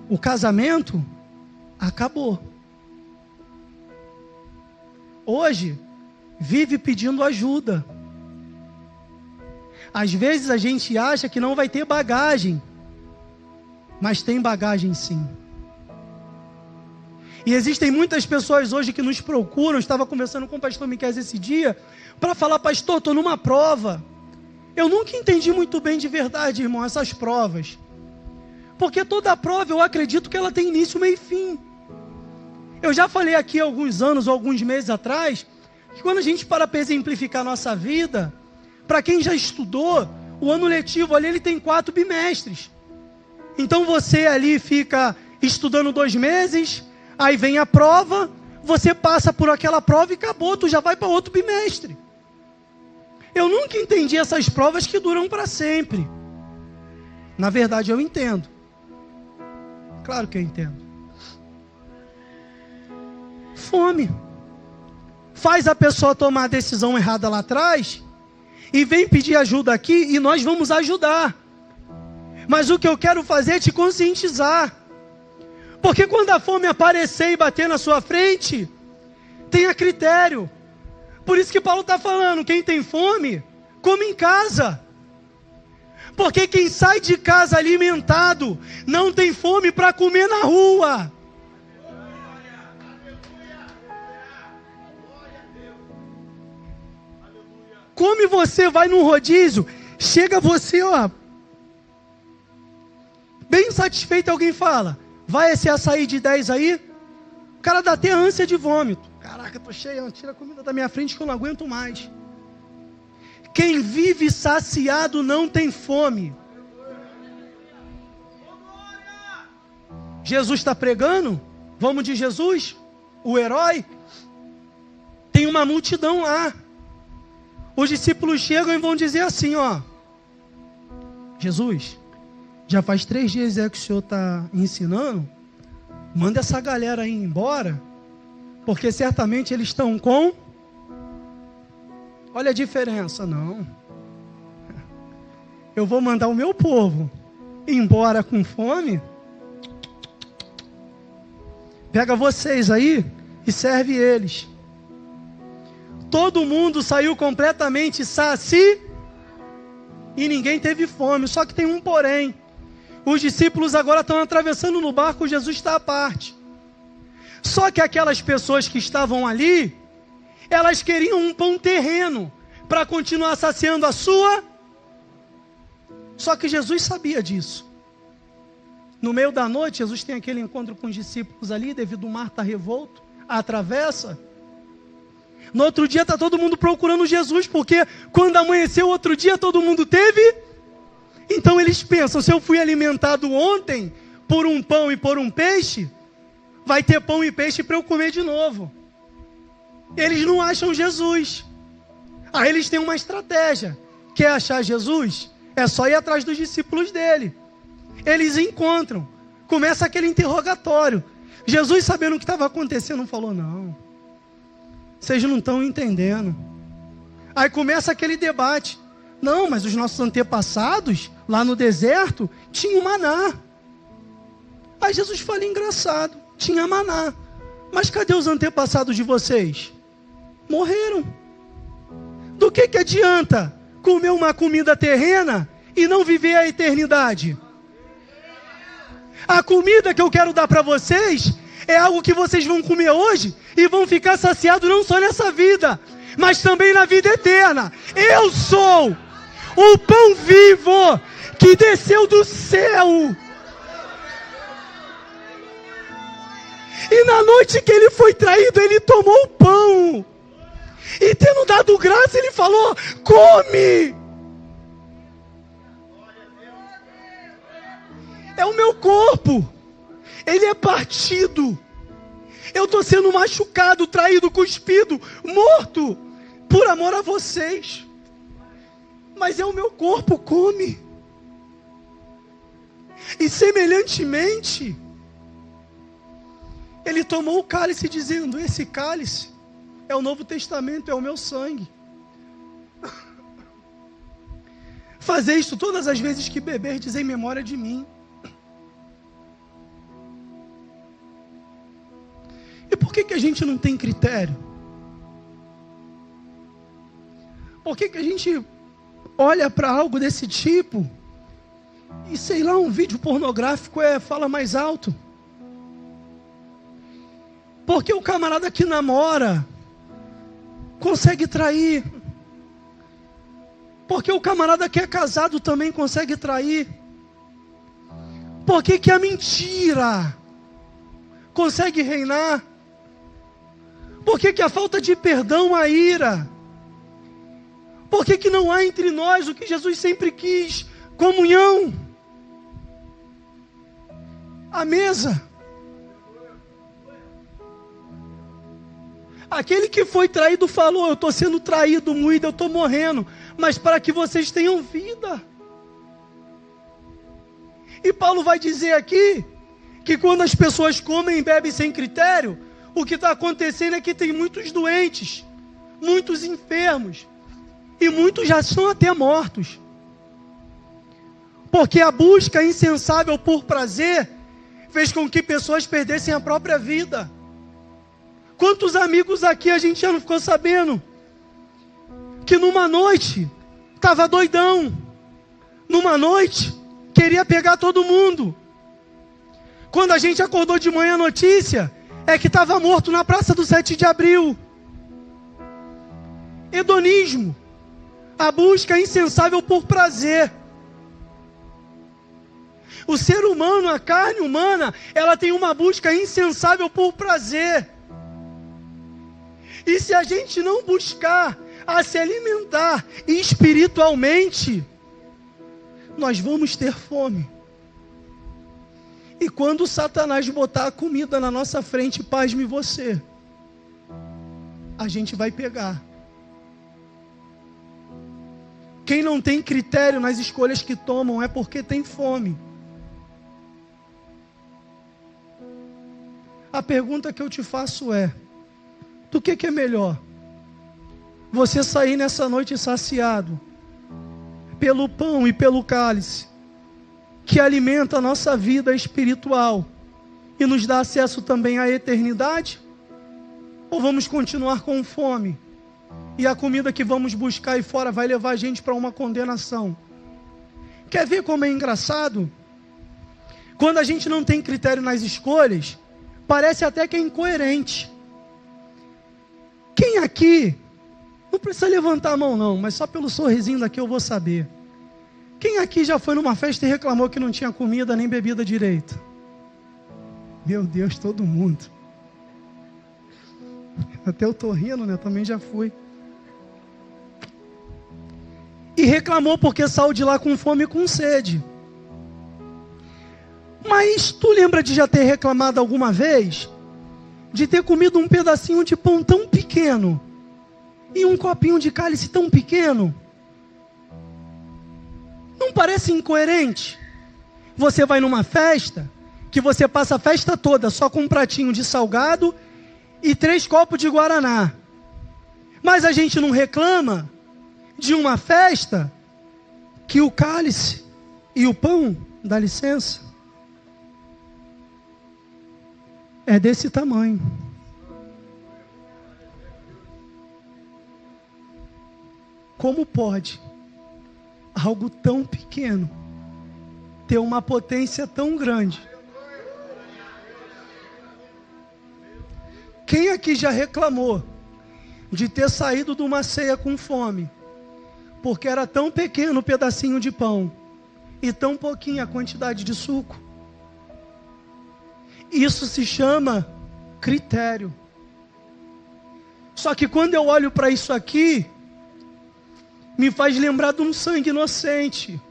S1: O casamento acabou. Hoje, vive pedindo ajuda. Às vezes a gente acha que não vai ter bagagem. Mas tem bagagem sim. E existem muitas pessoas hoje que nos procuram. Eu estava conversando com o pastor Miquel esse dia, para falar, pastor, estou numa prova. Eu nunca entendi muito bem de verdade, irmão, essas provas. Porque toda prova eu acredito que ela tem início, meio e fim. Eu já falei aqui há alguns anos, ou alguns meses atrás, que quando a gente para exemplificar a nossa vida, para quem já estudou, o ano letivo ali ele tem 4 bimestres. Então você ali fica estudando 2 meses, aí vem a prova, você passa por aquela prova e acabou, tu já vai para outro bimestre. Eu nunca entendi essas provas que duram para sempre. Na verdade eu entendo. Claro que eu entendo. Fome. Faz a pessoa tomar a decisão errada lá atrás, e vem pedir ajuda aqui, e nós vamos ajudar. Mas o que eu quero fazer é te conscientizar. Porque quando a fome aparecer e bater na sua frente, tenha critério. Por isso que Paulo está falando, quem tem fome, come em casa. Porque quem sai de casa alimentado, não tem fome para comer na rua. Como você vai num rodízio, chega você, ó, bem satisfeito, alguém fala, vai esse açaí de 10 aí? O cara dá até ânsia de vômito. Caraca, tô cheio, tira a comida da minha frente que eu não aguento mais. Quem vive saciado não tem fome. Jesus está pregando, vamos de Jesus, o herói. Tem uma multidão lá. Os discípulos chegam e vão dizer assim, ó: Jesus, já faz 3 dias que o Senhor está ensinando, manda essa galera aí embora, porque certamente eles estão com... Olha a diferença, não. Eu vou mandar o meu povo embora com fome. Pega vocês aí e serve eles. Todo mundo saiu completamente saci e ninguém teve fome. Só que tem um porém. Os discípulos agora estão atravessando no barco, Jesus está à parte. Só que aquelas pessoas que estavam ali, elas queriam um pão terreno para continuar saciando a sua. Só que Jesus sabia disso. No meio da noite, Jesus tem aquele encontro com os discípulos ali, devido ao mar estar revolto, atravessa. No outro dia está todo mundo procurando Jesus, porque quando amanheceu outro dia, todo mundo teve. Então eles pensam, se eu fui alimentado ontem por um pão e por um peixe, vai ter pão e peixe para eu comer de novo. Eles não acham Jesus. Aí eles têm uma estratégia. Quer achar Jesus? É só ir atrás dos discípulos dele. Eles encontram. Começa aquele interrogatório. Jesus, sabendo o que estava acontecendo, falou, não. Vocês não estão entendendo. Aí começa aquele debate. Não, mas os nossos antepassados, lá no deserto, tinham maná. Aí Jesus fala, engraçado, tinha maná. Mas cadê os antepassados de vocês? Morreram. Do que adianta comer uma comida terrena e não viver a eternidade? A comida que eu quero dar para vocês é algo que vocês vão comer hoje e vão ficar saciados não só nessa vida, mas também na vida eterna. Eu sou o pão vivo que desceu do céu. E na noite que ele foi traído, ele tomou o pão. E tendo dado graça, ele falou, come. É o meu corpo. Ele é partido. Eu estou sendo machucado, traído, cuspido, morto, por amor a vocês. Mas é o meu corpo, come. E semelhantemente, ele tomou o cálice dizendo, esse cálice é o Novo Testamento, é o meu sangue. Fazer isto todas as vezes que beberdes em memória de mim. E por que a gente não tem critério? Por que a gente olha para algo desse tipo e, sei lá, um vídeo pornográfico fala mais alto? Porque o camarada que namora consegue trair. Porque o camarada que é casado também consegue trair. Por que a mentira consegue reinar? Por que a falta de perdão, a ira? Por que não há entre nós o que Jesus sempre quis? Comunhão. A mesa. Aquele que foi traído falou, eu estou sendo traído, moído, eu estou morrendo, mas para que vocês tenham vida. E Paulo vai dizer aqui, que quando as pessoas comem e bebem sem critério, o que está acontecendo é que tem muitos doentes, muitos enfermos, e muitos já são até mortos. Porque a busca insensável por prazer fez com que pessoas perdessem a própria vida. Quantos amigos aqui a gente já não ficou sabendo que numa noite estava doidão, numa noite queria pegar todo mundo. Quando a gente acordou de manhã, a notícia é que estava morto na praça do 7 de abril. Hedonismo. A busca insensável por prazer. O ser humano, a carne humana, ela tem uma busca insensável por prazer. E se a gente não buscar a se alimentar espiritualmente, nós vamos ter fome. E quando Satanás botar a comida na nossa frente, pasme você, a gente vai pegar. Quem não tem critério nas escolhas que tomam é porque tem fome. A pergunta que eu te faço é: do que é melhor? Você sair nessa noite saciado pelo pão e pelo cálice que alimenta a nossa vida espiritual e nos dá acesso também à eternidade? Ou vamos continuar com fome e a comida que vamos buscar aí fora vai levar a gente para uma condenação? Quer ver como é engraçado? Quando a gente não tem critério nas escolhas, parece até que é incoerente. Quem aqui, não precisa levantar a mão não, mas só pelo sorrisinho daqui eu vou saber. Quem aqui já foi numa festa e reclamou que não tinha comida nem bebida direito? Meu Deus, todo mundo. Até eu tô rindo, né? Também já fui. E reclamou porque saiu de lá com fome e com sede. Mas tu lembra de já ter reclamado alguma vez de ter comido um pedacinho de pão tão pequeno e um copinho de cálice tão pequeno? Não parece incoerente? Você vai numa festa, que você passa a festa toda só com um pratinho de salgado e 3 copos de guaraná. Mas a gente não reclama de uma festa que o cálice e o pão, dá licença, é desse tamanho. Como pode algo tão pequeno ter uma potência tão grande? Quem aqui já reclamou de ter saído de uma ceia com fome, porque era tão pequeno o pedacinho de pão e tão pouquinha a quantidade de suco? Isso se chama critério. Só que quando eu olho para isso aqui, me faz lembrar de um sangue inocente,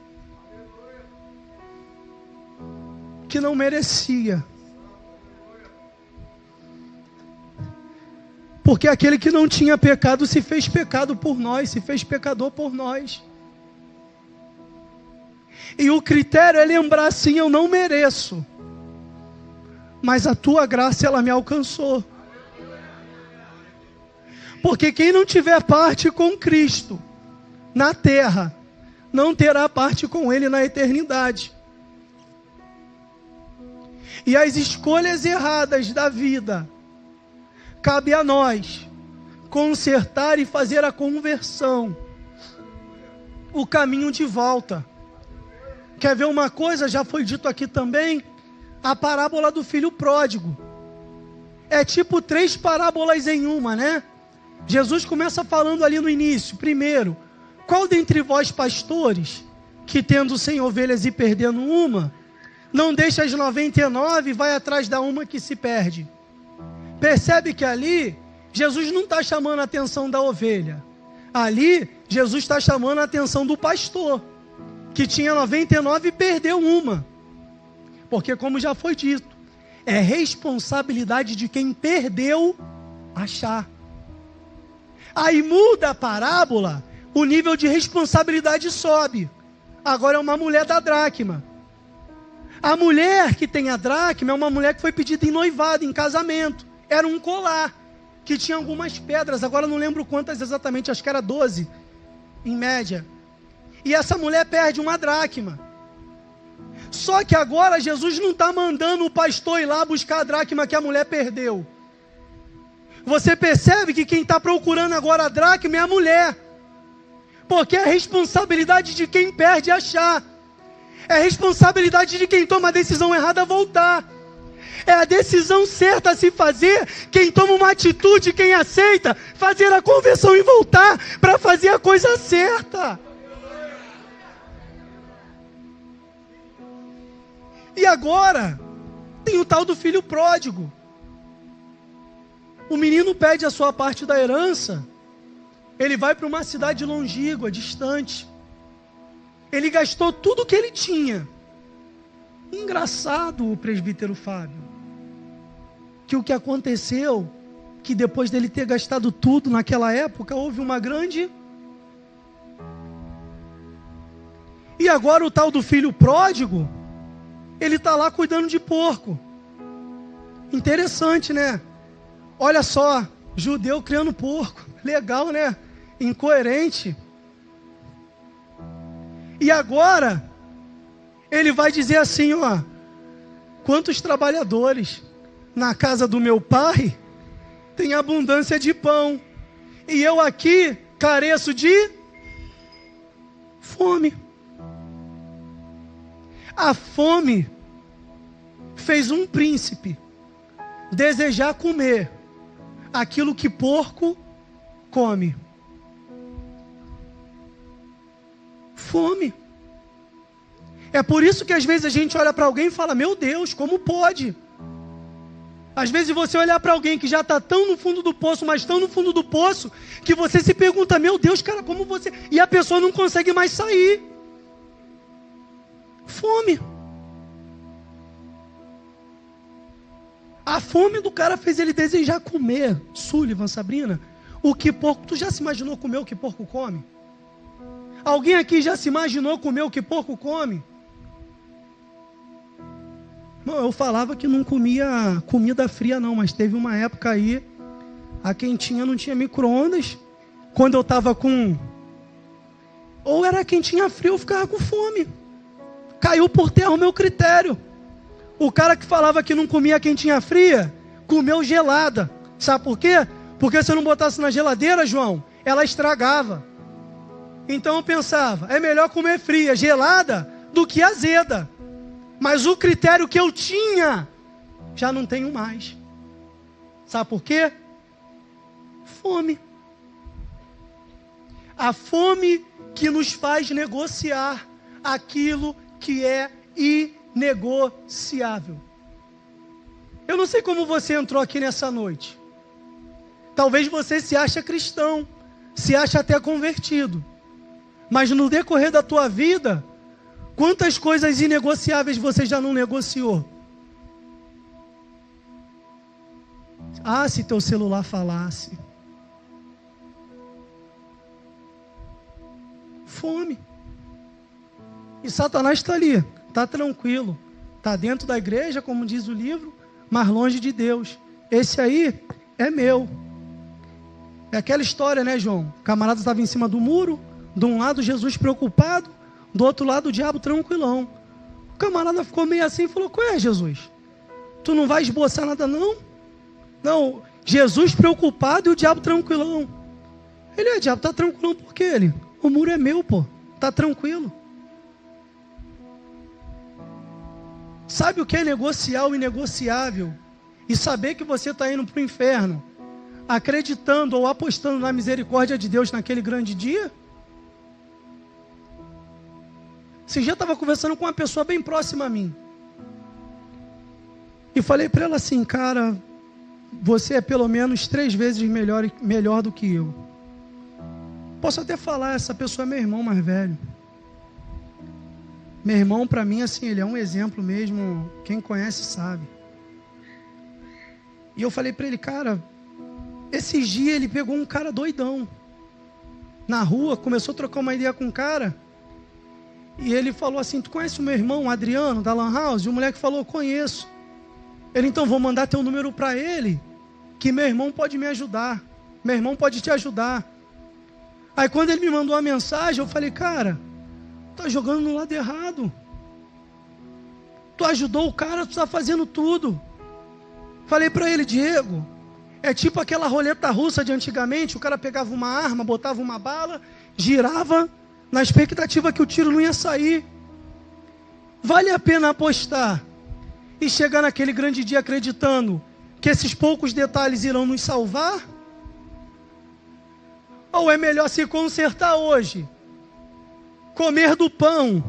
S1: que não merecia. Porque aquele que não tinha pecado se fez pecado por nós, se fez pecador por nós. E o critério é lembrar assim: eu não mereço, mas a tua graça ela me alcançou. Porque quem não tiver parte com Cristo na terra, não terá parte com Ele na eternidade. E as escolhas erradas da vida, cabe a nós consertar e fazer a conversão, o caminho de volta. Quer ver uma coisa? Já foi dito aqui também, a parábola do filho pródigo. É tipo 3 parábolas em uma, né? Jesus começa falando ali no início, primeiro: qual dentre vós pastores, que tendo 100 ovelhas e perdendo uma, não deixa as 99 e vai atrás da uma que se perde? Percebe que ali, Jesus não está chamando a atenção da ovelha. Ali, Jesus está chamando a atenção do pastor, que tinha 99 e perdeu uma. Porque, como já foi dito, é responsabilidade de quem perdeu achar. Aí muda a parábola, o nível de responsabilidade sobe. Agora é uma mulher da dracma. A mulher que tem a dracma é uma mulher que foi pedida em noivado, em casamento. Era um colar, que tinha algumas pedras, agora não lembro quantas exatamente, acho que era 12, em média. E essa mulher perde uma dracma. Só que agora Jesus não está mandando o pastor ir lá buscar a dracma que a mulher perdeu. Você percebe que quem está procurando agora a dracma é a mulher. Porque é responsabilidade de quem perde achar. É responsabilidade de quem toma a decisão errada voltar. É a decisão certa a se fazer. Quem toma uma atitude, quem aceita fazer a conversão e voltar para fazer a coisa certa. E agora, tem o tal do filho pródigo. O menino pede a sua parte da herança. Ele vai para uma cidade longínqua, distante. Ele gastou tudo o que ele tinha. Engraçado, o presbítero Fábio, que o que aconteceu, que depois dele ter gastado tudo naquela época, houve uma grande... E agora o tal do filho pródigo, ele está lá cuidando de porco. Interessante, né? Olha só, judeu criando porco. Legal, né? Incoerente. E agora, ele vai dizer assim, ó: quantos trabalhadores na casa do meu pai tem abundância de pão, e eu aqui careço de fome. A fome fez um príncipe desejar comer aquilo que porco come. Fome. É por isso que às vezes a gente olha para alguém e fala: meu Deus, como pode? Às vezes você olhar para alguém que já está tão no fundo do poço, mas tão no fundo do poço, que você se pergunta: meu Deus, cara, como você... E a pessoa não consegue mais sair. Fome. A fome do cara fez ele desejar comer. Sullivan, Sabrina, o que porco... Tu já se imaginou comer o que porco come? Alguém aqui já se imaginou comer o que porco come? Não, eu falava que não comia comida fria não, mas teve uma época aí, a quentinha não tinha micro-ondas. Quando eu estava com... Ou era quentinha fria, eu ficava com fome. Caiu por terra o meu critério. O cara que falava que não comia quentinha fria, comeu gelada. Sabe por quê? Porque se eu não botasse na geladeira, João, ela estragava. Então eu pensava, é melhor comer fria, gelada, do que azeda. Mas o critério que eu tinha, já não tenho mais. Sabe por quê? Fome. A fome que nos faz negociar aquilo que é inegociável. Eu não sei como você entrou aqui nessa noite. Talvez você se ache cristão, se ache até convertido. Mas no decorrer da tua vida, quantas coisas inegociáveis você já não negociou? Ah, se teu celular falasse. Fome. E Satanás está ali, está tranquilo. Está dentro da igreja, como diz o livro, mas longe de Deus. Esse aí é meu. É aquela história, né, João? O camarada estava em cima do muro. De um lado Jesus preocupado, do outro lado o diabo tranquilão. O camarada ficou meio assim e falou: qual é, Jesus? Tu não vai esboçar nada não? Não, Jesus preocupado e o diabo tranquilão. Ele: diabo, tá tranquilão por quê? Ele: o muro é meu, pô, tá tranquilo. Sabe o que é negociar o inegociável? E saber que você está indo para o inferno, acreditando ou apostando na misericórdia de Deus naquele grande dia? Esse dia eu estava conversando com uma pessoa bem próxima a mim. E falei para ela assim: cara, você é pelo menos 3 vezes melhor do que eu. Posso até falar, essa pessoa é meu irmão mais velho. Meu irmão, para mim, assim, ele é um exemplo mesmo. Quem conhece sabe. E eu falei para ele: cara, esses dias ele pegou um cara doidão na rua, começou a trocar uma ideia com o cara. E ele falou assim: tu conhece o meu irmão, Adriano, da Lan House? E o moleque falou: conheço. Ele: então vou mandar teu número para ele, que meu irmão pode me ajudar. Meu irmão pode te ajudar. Aí quando ele me mandou a mensagem, eu falei: cara, tu tá jogando no lado errado. Tu ajudou o cara, tu tá fazendo tudo. Falei para ele: Diego, é tipo aquela roleta russa de antigamente. O cara pegava uma arma, botava uma bala, girava, na expectativa que o tiro não ia sair. Vale a pena apostar e chegar naquele grande dia acreditando que esses poucos detalhes irão nos salvar? Ou é melhor se consertar hoje, comer do pão,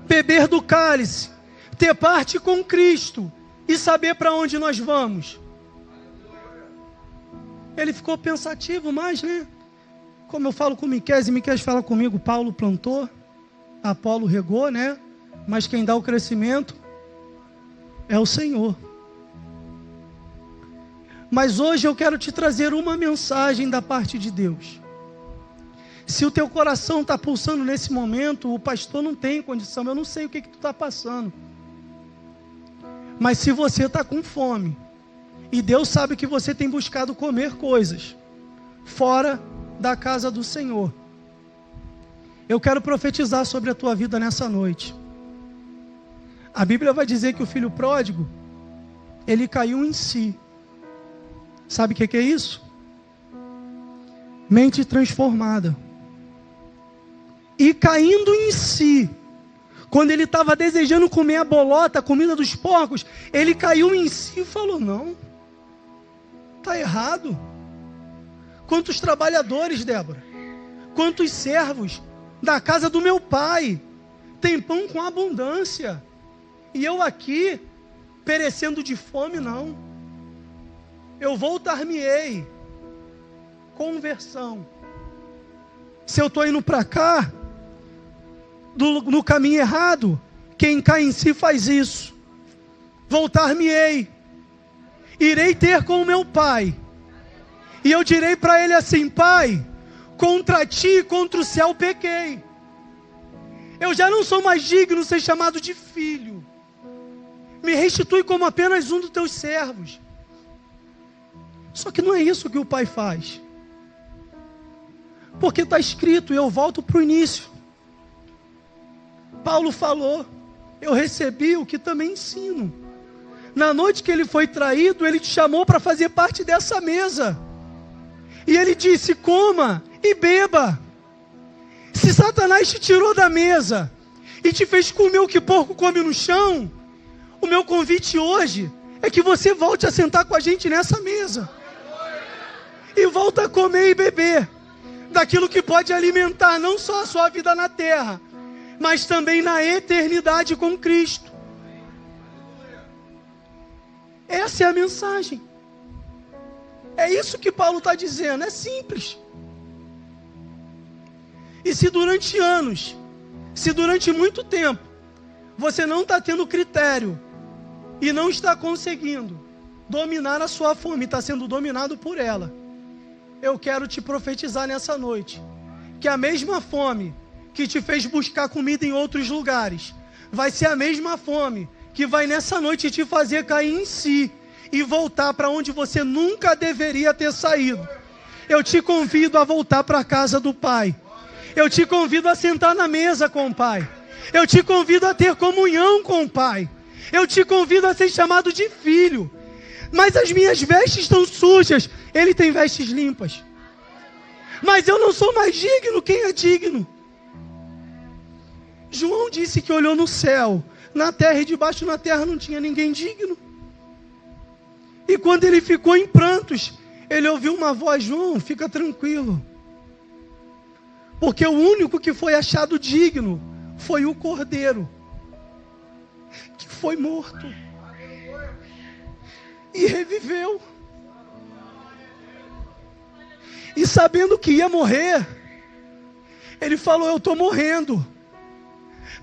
S1: beber do cálice, ter parte com Cristo e saber para onde nós vamos? Ele ficou pensativo, mas, né? Como eu falo com Miqueias, e Miqueias fala comigo, Paulo plantou, Apolo regou, né? Mas quem dá o crescimento é o Senhor. Mas hoje eu quero te trazer uma mensagem da parte de Deus. Se o teu coração está pulsando nesse momento, o pastor não tem condição, eu não sei o que tu está passando. Mas se você está com fome, e Deus sabe que você tem buscado comer coisas fora da casa do Senhor, eu quero profetizar sobre a tua vida nessa noite. A Bíblia vai dizer que o filho pródigo, ele caiu em si. Sabe o que é isso? Mente transformada. E caindo em si, quando ele estava desejando comer a bolota, a comida dos porcos, ele caiu em si e falou, não, está errado. Quantos trabalhadores, Débora, quantos servos da casa do meu pai tem pão com abundância, e eu aqui perecendo de fome? Não, eu voltar-me-ei. Conversão. Se eu estou indo para cá, no caminho errado, quem cai em si faz isso. Voltar-me-ei, irei ter com o meu pai, e eu direi para ele assim, pai, contra ti e contra o céu pequei, eu já não sou mais digno de ser chamado de filho, me restitui como apenas um dos teus servos. Só que não é isso que o pai faz, porque está escrito, e eu volto para o início, Paulo falou, eu recebi o que também ensino. Na noite que ele foi traído, ele te chamou para fazer parte dessa mesa. E ele disse, coma e beba. Se Satanás te tirou da mesa e te fez comer o que porco come no chão, o meu convite hoje é que você volte a sentar com a gente nessa mesa. E volta a comer e beber daquilo que pode alimentar não só a sua vida na terra, mas também na eternidade com Cristo. Essa é a mensagem. É isso que Paulo está dizendo, é simples. E se durante anos, se durante muito tempo, você não está tendo critério, e não está conseguindo dominar a sua fome, está sendo dominado por ela, eu quero te profetizar nessa noite, que a mesma fome que te fez buscar comida em outros lugares, vai ser a mesma fome que vai nessa noite te fazer cair em si e voltar para onde você nunca deveria ter saído. Eu te convido a voltar para a casa do Pai. Eu te convido a sentar na mesa com o Pai. Eu te convido a ter comunhão com o Pai. Eu te convido a ser chamado de filho. Mas as minhas vestes estão sujas, Ele tem vestes limpas. Mas eu não sou mais digno, quem é digno? João disse que olhou no céu, na terra e debaixo na terra não tinha ninguém digno. E quando ele ficou em prantos, ele ouviu uma voz, João, fica tranquilo. Porque o único que foi achado digno foi o Cordeiro, que foi morto e reviveu. E sabendo que ia morrer, ele falou, eu estou morrendo,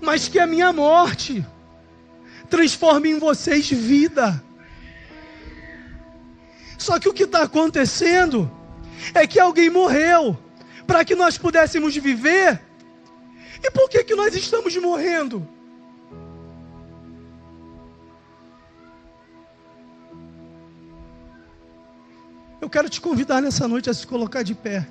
S1: mas que a minha morte transforme em vocês vida. Só que o que está acontecendo é que alguém morreu para que nós pudéssemos viver. E por que nós estamos morrendo? Eu quero te convidar nessa noite a se colocar de pé.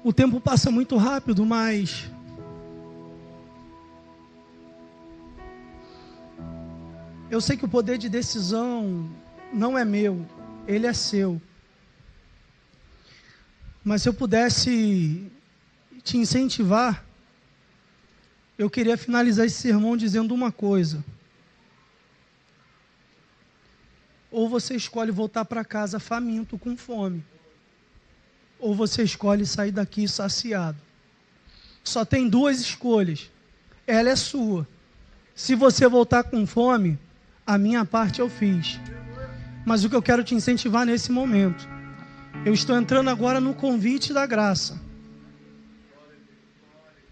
S1: O tempo passa muito rápido, mas Eu sei que o poder de decisão não é meu, ele é seu. Mas se eu pudesse te incentivar, eu queria finalizar esse sermão dizendo uma coisa. Ou você escolhe voltar para casa faminto, com fome. Ou você escolhe sair daqui saciado. Só tem duas escolhas. Ela é sua. Se você voltar com fome, a minha parte eu fiz. Mas o que eu quero te incentivar nesse momento, eu estou entrando agora no convite da graça.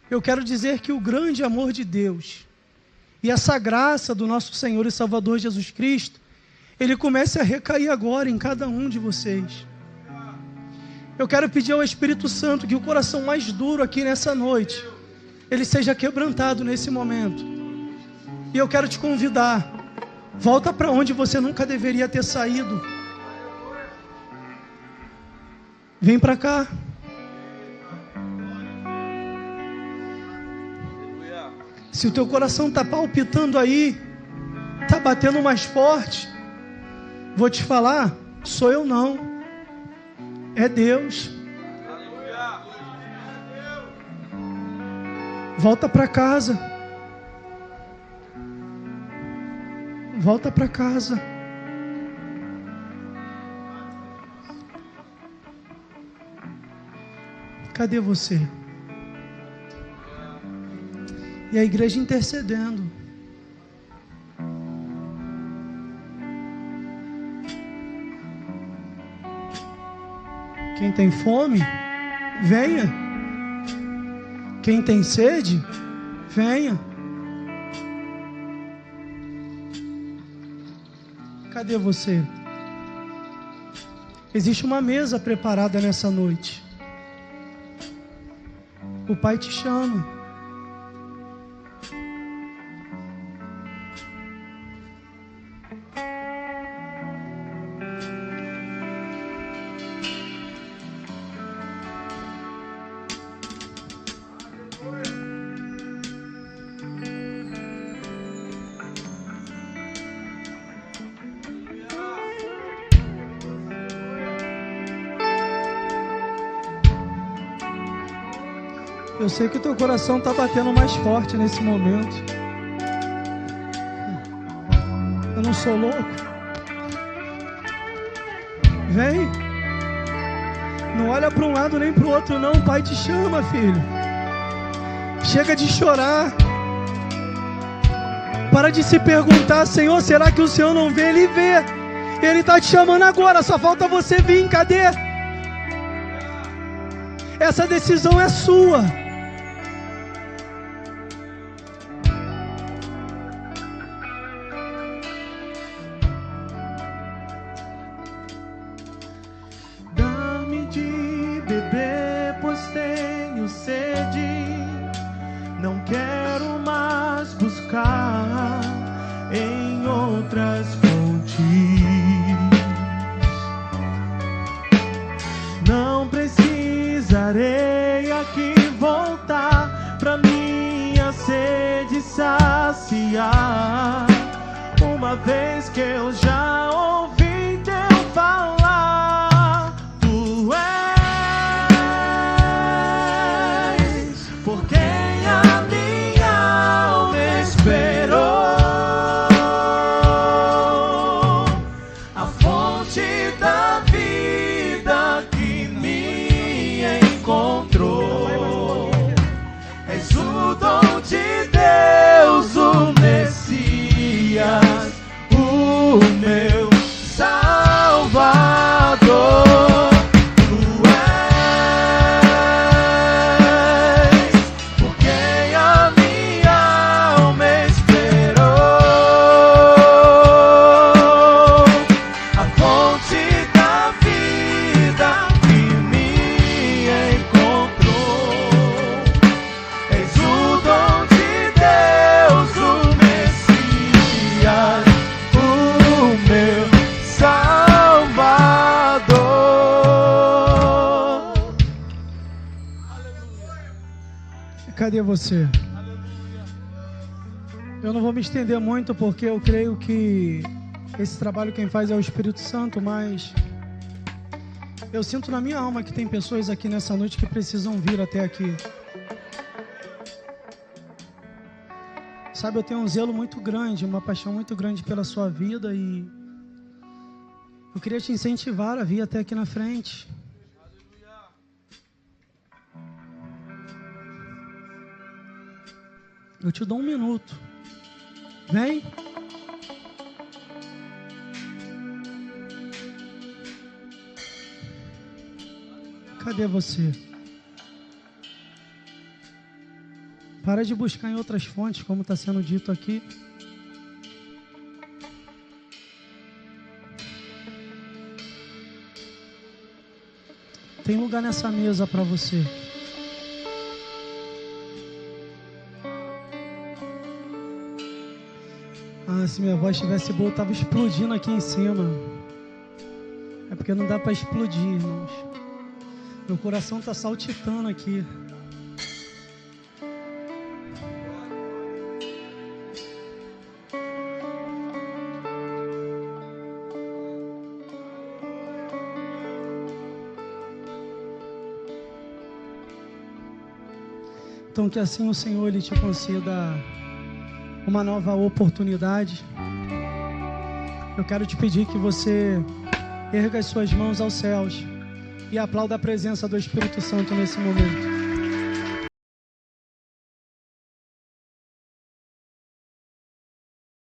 S1: Eu quero dizer que o grande amor de Deus e essa graça do nosso Senhor e Salvador Jesus Cristo, ele começa a recair agora em cada um de vocês. Eu quero pedir ao Espírito Santo que o coração mais duro aqui nessa noite, ele seja quebrantado nesse momento. E eu quero te convidar, volta para onde você nunca deveria ter saído. Vem para cá. Se o teu coração está palpitando aí, está batendo mais forte, vou te falar, sou eu não, é Deus. Volta para casa. Volta para casa. Cadê você? E a igreja intercedendo. Quem tem fome, venha. Quem tem sede, venha. Cadê você? Existe uma mesa preparada nessa noite. O Pai te chama. Eu sei que o teu coração está batendo mais forte nesse momento. Eu não sou louco. Vem. Não olha para um lado nem para o outro não. O Pai te chama, filho. Chega de chorar. Para de se perguntar, Senhor, será que o Senhor não vê? Ele vê. Ele está te chamando agora. Só falta você vir. Cadê? Essa decisão é sua.
S2: Uma vez que eu já ouvi teu falar, tu és por quem a minha alma esperou, a fonte da vida que me encontrou. És o dom de Deus, o Messias, o meu Salvador. Tu és por quem a minha alma esperou, a fonte da vida que me encontrou. És o dom de Deus, o Messias, meu Salvador.
S1: Cadê você? Eu não vou me estender muito, porque eu creio que esse trabalho quem faz é o Espírito Santo, mas eu sinto na minha alma que tem pessoas aqui nessa noite que precisam vir até aqui. Sabe, eu tenho um zelo muito grande, uma paixão muito grande pela sua vida e eu queria te incentivar a vir até aqui na frente. Eu te dou 1 minuto. Vem. Cadê você? Para de buscar em outras fontes, como está sendo dito aqui. Tem lugar nessa mesa para você. Ah, se minha voz estivesse boa, eu estava explodindo aqui em cima. É porque não dá para explodir, irmãos. Meu coração está saltitando aqui. Então que assim o Senhor Ele te conceda uma nova oportunidade. Eu quero te pedir que você erga as suas mãos aos céus e aplauda a presença do Espírito Santo nesse momento.